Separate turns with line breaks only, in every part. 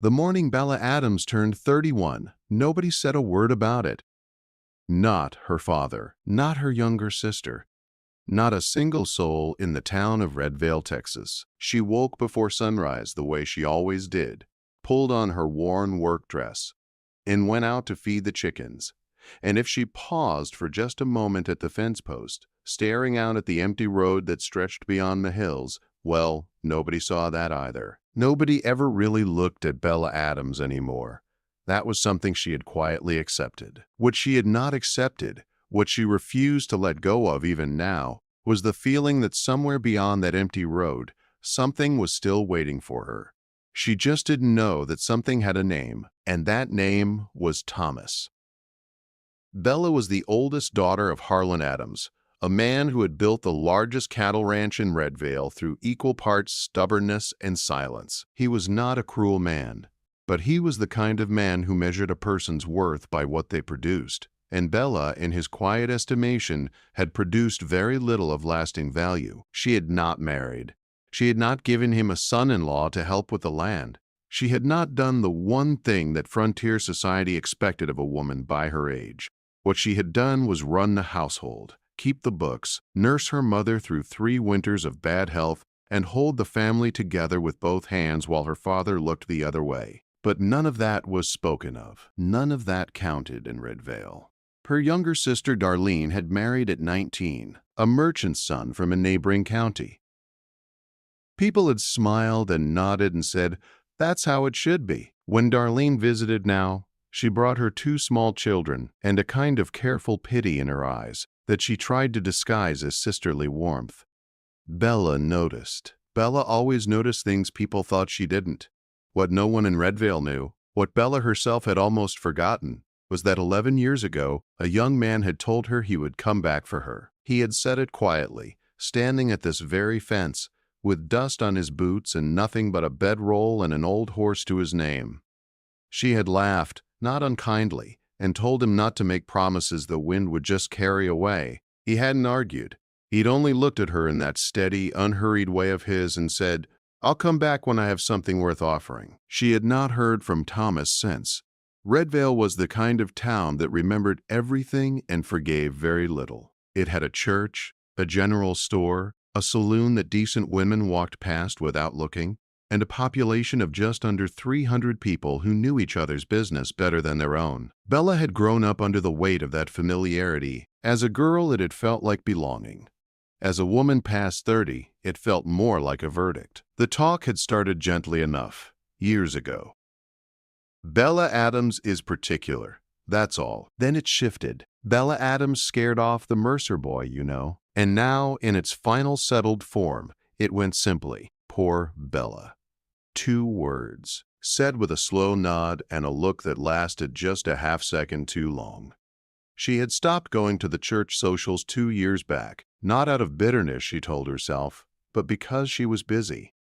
The morning Bella Adams turned 31, nobody said a word about it. Not her father, not her younger sister, not a single soul in the town of Redvale, Texas. She woke before sunrise the way she always did, pulled on her worn work dress, and went out to feed the chickens. And if she paused for just a moment at the fence post, staring out at the empty road that stretched beyond the hills, well, nobody saw that either. Nobody ever really looked at Bella Adams anymore. That was something she had quietly accepted. What she had not accepted, what she refused to let go of even now, was the feeling that somewhere beyond that empty road, something was still waiting for her. She just didn't know that something had a name, and that name was Thomas. Bella was the oldest daughter of Harlan Adams, a man who had built the largest cattle ranch in Redvale through equal parts stubbornness and silence. He was not a cruel man, but he was the kind of man who measured a person's worth by what they produced. And Bella, in his quiet estimation, had produced very little of lasting value. She had not married. She had not given him a son-in-law to help with the land. She had not done the one thing that frontier society expected of a woman by her age. What she had done was run the household, keep the books, nurse her mother through 3 winters of bad health, and hold the family together with both hands while her father looked the other way. But none of that was spoken of. None of that counted in Redvale. Her younger sister Darlene had married at 19, a merchant's son from a neighboring county. People had smiled and nodded and said, "That's how it should be." When Darlene visited now, she brought her 2 small children and a kind of careful pity in her eyes that she tried to disguise as sisterly warmth. Bella noticed. Bella always noticed things people thought she didn't. What no one in Redvale knew, what Bella herself had almost forgotten, was that 11 years ago, a young man had told her he would come back for her. He had said it quietly, standing at this very fence, with dust on his boots and nothing but a bedroll and an old horse to his name. She had laughed, not unkindly, and told him not to make promises the wind would just carry away. He hadn't argued. He'd only looked at her in that steady, unhurried way of his and said, "I'll come back when I have something worth offering." She had not heard from Thomas since. Redvale was the kind of town that remembered everything and forgave very little. It had a church, a general store, a saloon that decent women walked past without looking, and a population of just under 300 people who knew each other's business better than their own. Bella had grown up under the weight of that familiarity. As a girl, it had felt like belonging. As a woman past 30, it felt more like a verdict. The talk had started gently enough, years ago. "Bella Adams is particular, that's all." Then it shifted. "Bella Adams scared off the Mercer boy, you know." And now, in its final settled form, it went simply, "Poor Bella." 2 words, said with a slow nod and a look that lasted just a half-second too long. She had stopped going to the church socials 2 years back, not out of bitterness, she told herself, but because she was busy.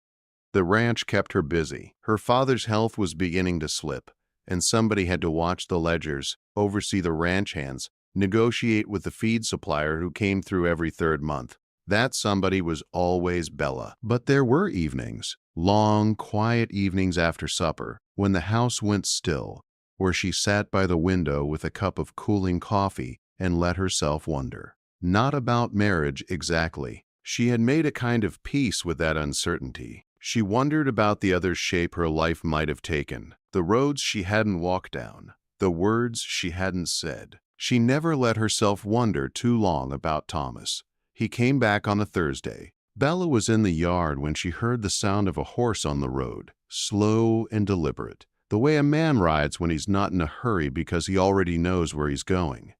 The ranch kept her busy. Her father's health was beginning to slip, and somebody had to watch the ledgers, oversee the ranch hands, negotiate with the feed supplier who came through every 3rd month. That somebody was always Bella. But there were evenings, long, quiet evenings after supper, when the house went still, where she sat by the window with a cup of cooling coffee and let herself wonder. Not about marriage exactly. She had made a kind of peace with that uncertainty. She wondered about the other shape her life might have taken, the roads she hadn't walked down, the words she hadn't said. She never let herself wonder too long about Thomas. He came back on a Thursday. Bella was in the yard when she heard the sound of a horse on the road, slow and deliberate, the way a man rides when he's not in a hurry because he already knows where he's going.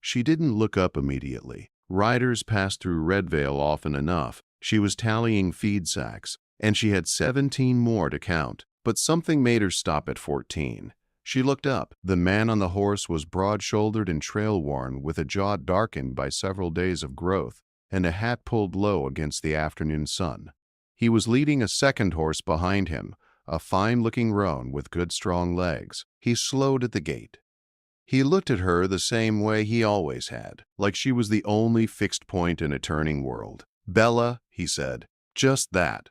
She didn't look up immediately. Riders passed through Redvale often enough. She was tallying feed sacks, and she had 17 more to count, but something made her stop at 14. She looked up. The man on the horse was broad-shouldered and trail-worn, with a jaw darkened by several days of growth, and a hat pulled low against the afternoon sun. He was leading a second horse behind him, a fine-looking roan with good strong legs. He slowed at the gate. He looked at her the same way he always had, like she was the only fixed point in a turning world. "Bella," he said, "just that."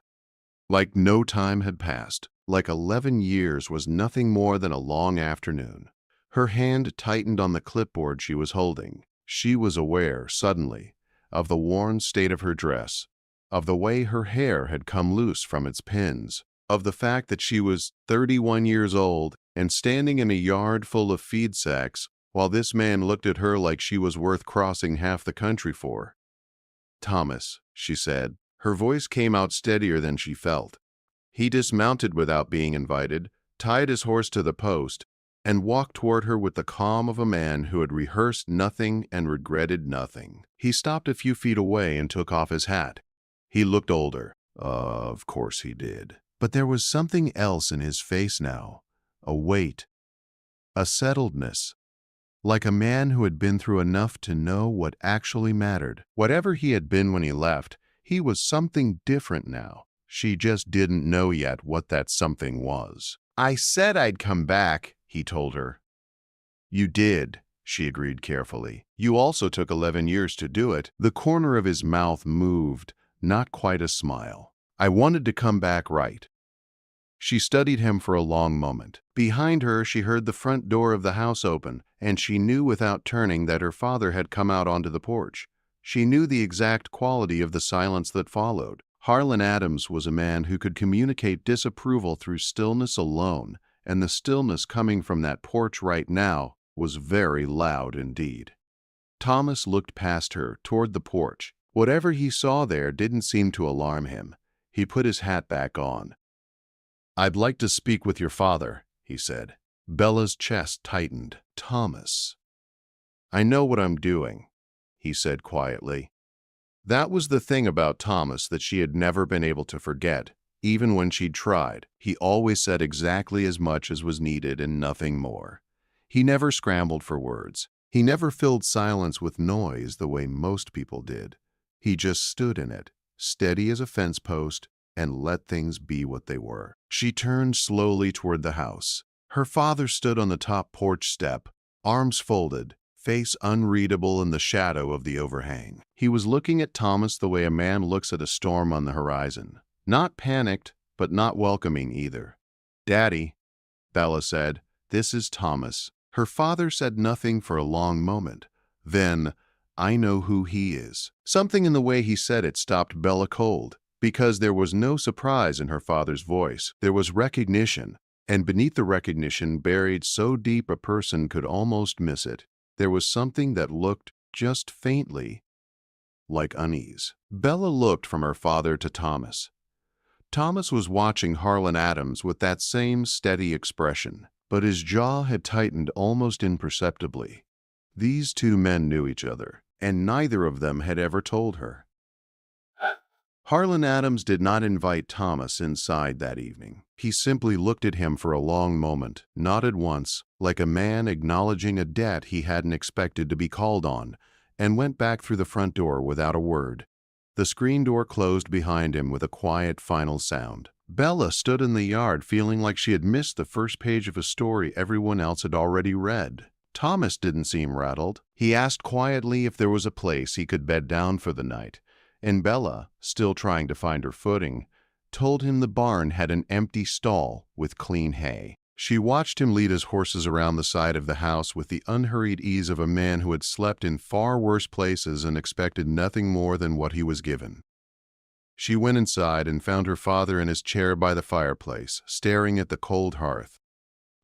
Like no time had passed. like 11 years was nothing more than a long afternoon. Her hand tightened on the clipboard she was holding. She was aware, suddenly, of the worn state of her dress, of the way her hair had come loose from its pins, of the fact that she was 31 years old and standing in a yard full of feed sacks while this man looked at her like she was worth crossing half the country for. "Thomas," she said. Her voice came out steadier than she felt. He dismounted without being invited, tied his horse to the post, and walked toward her with the calm of a man who had rehearsed nothing and regretted nothing. He stopped a few feet away and took off his hat. He looked older. Of course he did. But there was something else in his face now, a weight, a settledness, like a man who had been through enough to know what actually mattered. Whatever he had been when he left, he was something different now. She just didn't know yet what that something was. "I said I'd come back," he told her. "You did," she agreed carefully. "You also took 11 years to do it." The corner of his mouth moved, not quite a smile. "I wanted to come back right." She studied him for a long moment. Behind her, she heard the front door of the house open, and she knew without turning that her father had come out onto the porch. She knew the exact quality of the silence that followed. Harlan Adams was a man who could communicate disapproval through stillness alone, and the stillness coming from that porch right now was very loud indeed. Thomas looked past her, toward the porch. Whatever he saw there didn't seem to alarm him. He put his hat back on. "I'd like to speak with your father," he said. Bella's chest tightened. "Thomas." "I know what I'm doing," he said quietly. That was the thing about Thomas that she had never been able to forget. Even when she'd tried, he always said exactly as much as was needed and nothing more. He never scrambled for words. He never filled silence with noise the way most people did. He just stood in it, steady as a fence post, and let things be what they were. She turned slowly toward the house. Her father stood on the top porch step, arms folded, face unreadable in the shadow of the overhang. He was looking at Thomas the way a man looks at a storm on the horizon. Not panicked, but not welcoming either. "Daddy," Bella said, "this is Thomas." Her father said nothing for a long moment. Then, "I know who he is." Something in the way he said it stopped Bella cold, because there was no surprise in her father's voice. There was recognition, and beneath the recognition, buried so deep a person could almost miss it, there was something that looked, just faintly, like unease. Bella looked from her father to Thomas. Thomas was watching Harlan Adams with that same steady expression, but his jaw had tightened almost imperceptibly. These two men knew each other, and neither of them had ever told her. Harlan Adams did not invite Thomas inside that evening. He simply looked at him for a long moment, nodded once, like a man acknowledging a debt he hadn't expected to be called on, and went back through the front door without a word. The screen door closed behind him with a quiet final sound. Bella stood in the yard feeling like she had missed the first page of a story everyone else had already read. Thomas didn't seem rattled. He asked quietly if there was a place he could bed down for the night, and Bella, still trying to find her footing, told him the barn had an empty stall with clean hay. She watched him lead his horses around the side of the house with the unhurried ease of a man who had slept in far worse places and expected nothing more than what he was given. She went inside and found her father in his chair by the fireplace, staring at the cold hearth.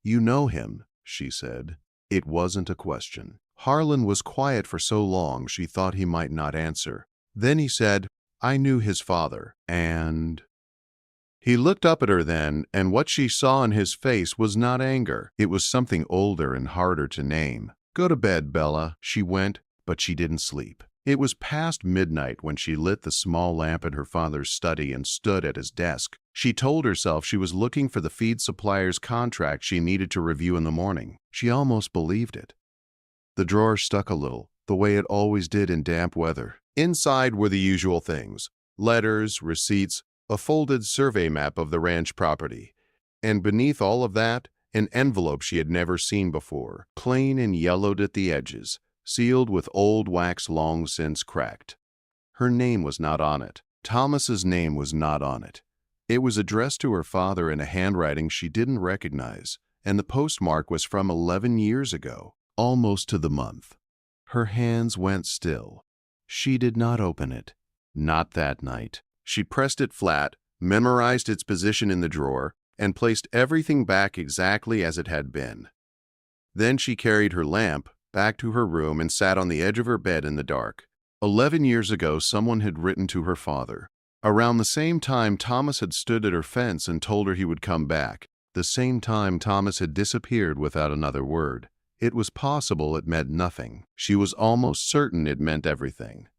"You know him," she said. It wasn't a question. Harlan was quiet for so long she thought he might not answer. Then he said, "I knew his father, and—" He looked up at her then, and what she saw in his face was not anger. It was something older and harder to name. "Go to bed, Bella." She went, but she didn't sleep. It was past midnight when she lit the small lamp in her father's study and stood at his desk. She told herself she was looking for the feed supplier's contract she needed to review in the morning. She almost believed it. The drawer stuck a little, the way it always did in damp weather. Inside were the usual things: letters, receipts, a folded survey map of the ranch property, and beneath all of that, an envelope she had never seen before, plain and yellowed at the edges, sealed with old wax long since cracked. Her name was not on it. Thomas's name was not on it. It was addressed to her father in a handwriting she didn't recognize, and the postmark was from 11 years ago, almost to the month. Her hands went still. She did not open it. Not that night. She pressed it flat, memorized its position in the drawer, and placed everything back exactly as it had been. Then she carried her lamp back to her room and sat on the edge of her bed in the dark. 11 years ago, someone had written to her father. Around the same time, Thomas had stood at her fence and told her he would come back. The same time, Thomas had disappeared without another word. It was possible it meant nothing. She was almost certain it meant everything.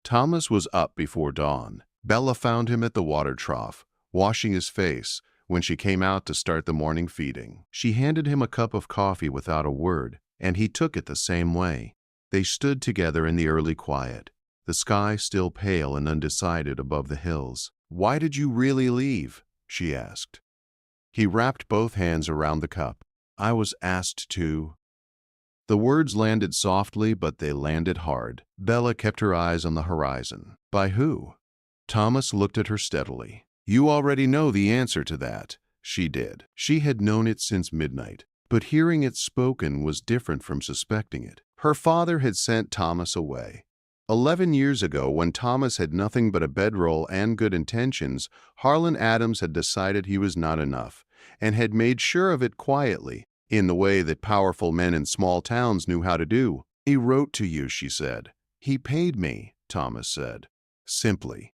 Thomas was up before dawn. Bella found him at the water trough, washing his face, when she came out to start the morning feeding. She handed him a cup of coffee without a word, and he took it the same way. They stood together in the early quiet, the sky still pale and undecided above the hills. "Why did you really leave?" she asked. He wrapped both hands around the cup. "I was asked to." The words landed softly, but they landed hard. Bella kept her eyes on the horizon. "By who?" Thomas looked at her steadily. "You already know the answer to that." She did. She had known it since midnight, but hearing it spoken was different from suspecting it. Her father had sent Thomas away. 11 years ago, when Thomas had nothing but a bedroll and good intentions, Harlan Adams had decided he was not enough, and had made sure of it quietly, in the way that powerful men in small towns knew how to do. "He wrote to you," she said. "He paid me," Thomas said, simply,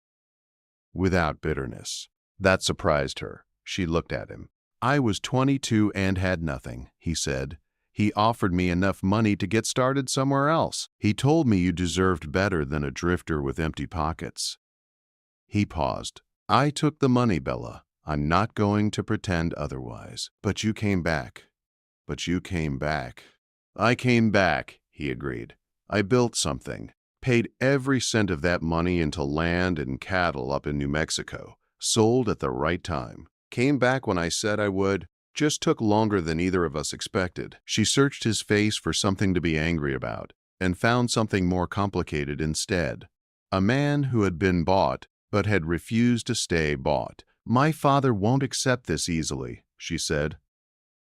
without bitterness. That surprised her. She looked at him. "I was 22 and had nothing," he said. "He offered me enough money to get started somewhere else. He told me you deserved better than a drifter with empty pockets." He paused. "I took the money, Bella. I'm not going to pretend otherwise. But you came back. But you came back." "I came back," he agreed. "I built something. Paid every cent of that money into land and cattle up in New Mexico. Sold at the right time. Came back when I said I would. Just took longer than either of us expected." She searched his face for something to be angry about, and found something more complicated instead. A man who had been bought, but had refused to stay bought. "My father won't accept this easily," she said.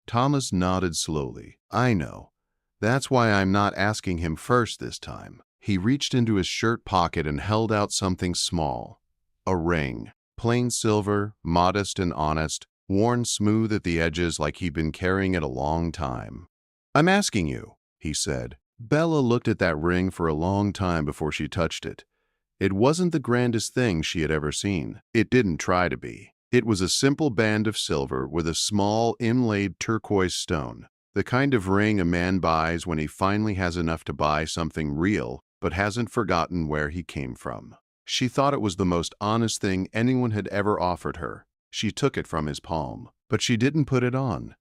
Thomas nodded slowly. "I know. That's why I'm not asking him first this time." He reached into his shirt pocket and held out something small. A ring. Plain silver, modest and honest, worn smooth at the edges like he'd been carrying it a long time. "I'm asking you," he said. Bella looked at that ring for a long time before she touched it. It wasn't the grandest thing she had ever seen. It didn't try to be. It was a simple band of silver with a small inlaid turquoise stone, the kind of ring a man buys when he finally has enough to buy something real, but hasn't forgotten where he came from. She thought it was the most honest thing anyone had ever offered her. She took it from his palm, but she didn't put it on.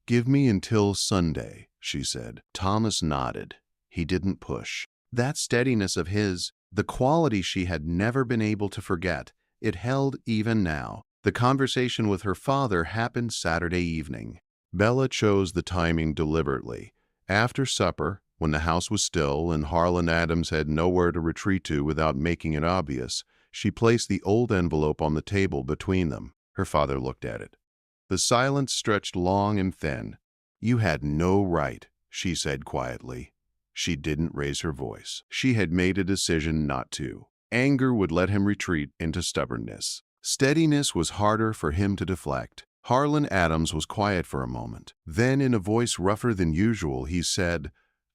"Give me until Sunday," she said. Thomas nodded. He didn't push. That steadiness of his, the quality she had never been able to forget, it held even now. The conversation with her father happened Saturday evening. Bella chose the timing deliberately. After supper, when the house was still and Harlan Adams had nowhere to retreat to without making it obvious, she placed the old envelope on the table between them. Her father looked at it. The silence stretched long and thin. "You had no right," she said quietly. She didn't raise her voice. She had made a decision not to. Anger would let him retreat into stubbornness. Steadiness was harder for him to deflect. Harlan Adams was quiet for a moment. Then, in a voice rougher than usual, he said,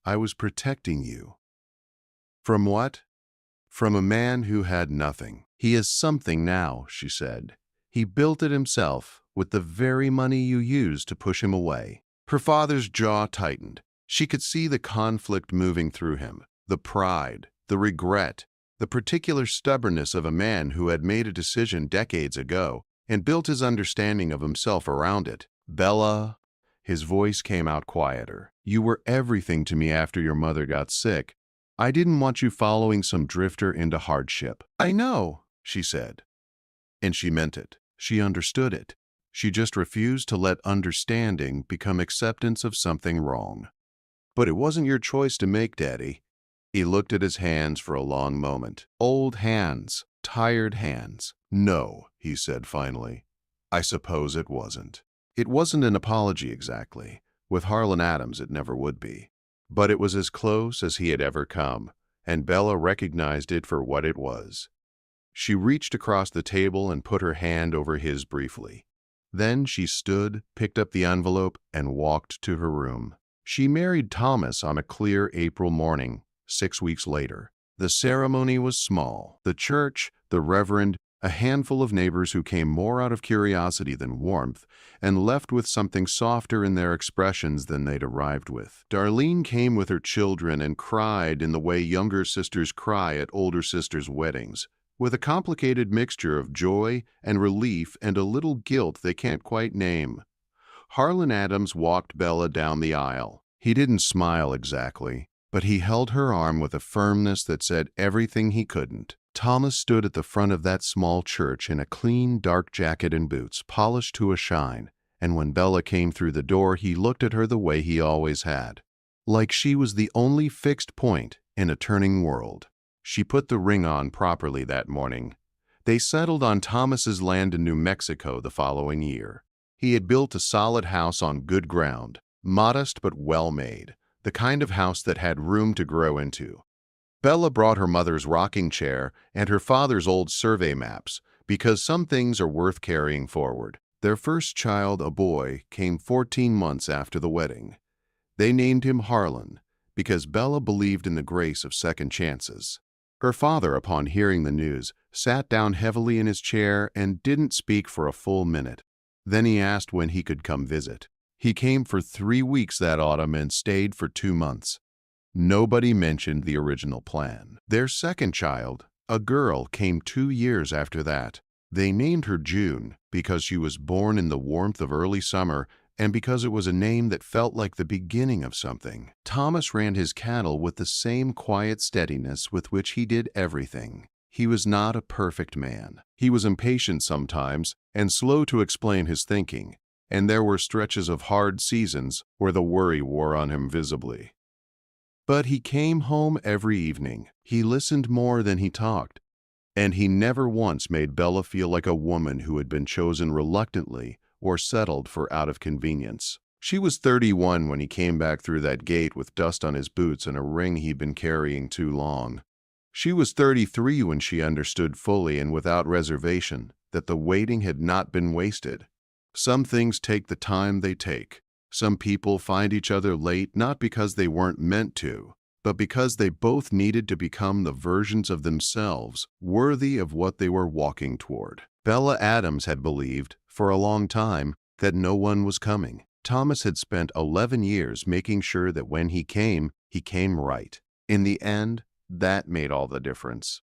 "I was protecting you." "From what?" "From a man who had nothing." "He has something now," she said. "He built it himself with the very money you used to push him away." Her father's jaw tightened. She could see the conflict moving through him, the pride, the regret, the particular stubbornness of a man who had made a decision decades ago and built his understanding of himself around it. "Bella," his voice came out quieter, "you were everything to me after your mother got sick. I didn't want you following some drifter into hardship." "I know," she said. And she meant it. She understood it. She just refused to let understanding become acceptance of something wrong. "But it wasn't your choice to make, Daddy." He looked at his hands for a long moment. Old hands, tired hands. "No," he said finally. "I suppose it wasn't." It wasn't an apology exactly. With Harlan Adams, it never would be. But it was as close as he had ever come, and Bella recognized it for what it was. She reached across the table and put her hand over his briefly. Then she stood, picked up the envelope, and walked to her room. She married Thomas on a clear April morning, 6 weeks later. The ceremony was small. The church, the reverend, a handful of neighbors who came more out of curiosity than warmth, and left with something softer in their expressions than they'd arrived with. Darlene came with her children and cried in the way younger sisters cry at older sisters' weddings, with a complicated mixture of joy and relief and a little guilt they can't quite name. Harlan Adams walked Bella down the aisle. He didn't smile exactly, but he held her arm with a firmness that said everything he couldn't. Thomas stood at the front of that small church in a clean, dark jacket and boots, polished to a shine, and when Bella came through the door, he looked at her the way he always had, like she was the only fixed point in a turning world. She put the ring on properly that morning. They settled on Thomas's land in New Mexico the following year. He had built a solid house on good ground, modest but well-made, the kind of house that had room to grow into. Bella brought her mother's rocking chair and her father's old survey maps, because some things are worth carrying forward. Their first child, a boy, came 14 months after the wedding. They named him Harlan, because Bella believed in the grace of second chances. Her father, upon hearing the news, sat down heavily in his chair and didn't speak for a full minute. Then he asked when he could come visit. He came for 3 weeks that autumn and stayed for 2 months. Nobody mentioned the original plan. Their second child, a girl, came 2 years after that. They named her June because she was born in the warmth of early summer and because it was a name that felt like the beginning of something. Thomas ran his cattle with the same quiet steadiness with which he did everything. He was not a perfect man. He was impatient sometimes and slow to explain his thinking, and there were stretches of hard seasons where the worry wore on him visibly. But he came home every evening. He listened more than he talked, and he never once made Bella feel like a woman who had been chosen reluctantly or settled for out of convenience. She was 31 when he came back through that gate with dust on his boots and a ring he'd been carrying too long. She was 33 when she understood fully and without reservation that the waiting had not been wasted. Some things take the time they take. Some people find each other late not because they weren't meant to, but because they both needed to become the versions of themselves worthy of what they were walking toward. Bella Adams had believed, for a long time, that no one was coming. Thomas had spent 11 years making sure that when he came right. In the end, that made all the difference.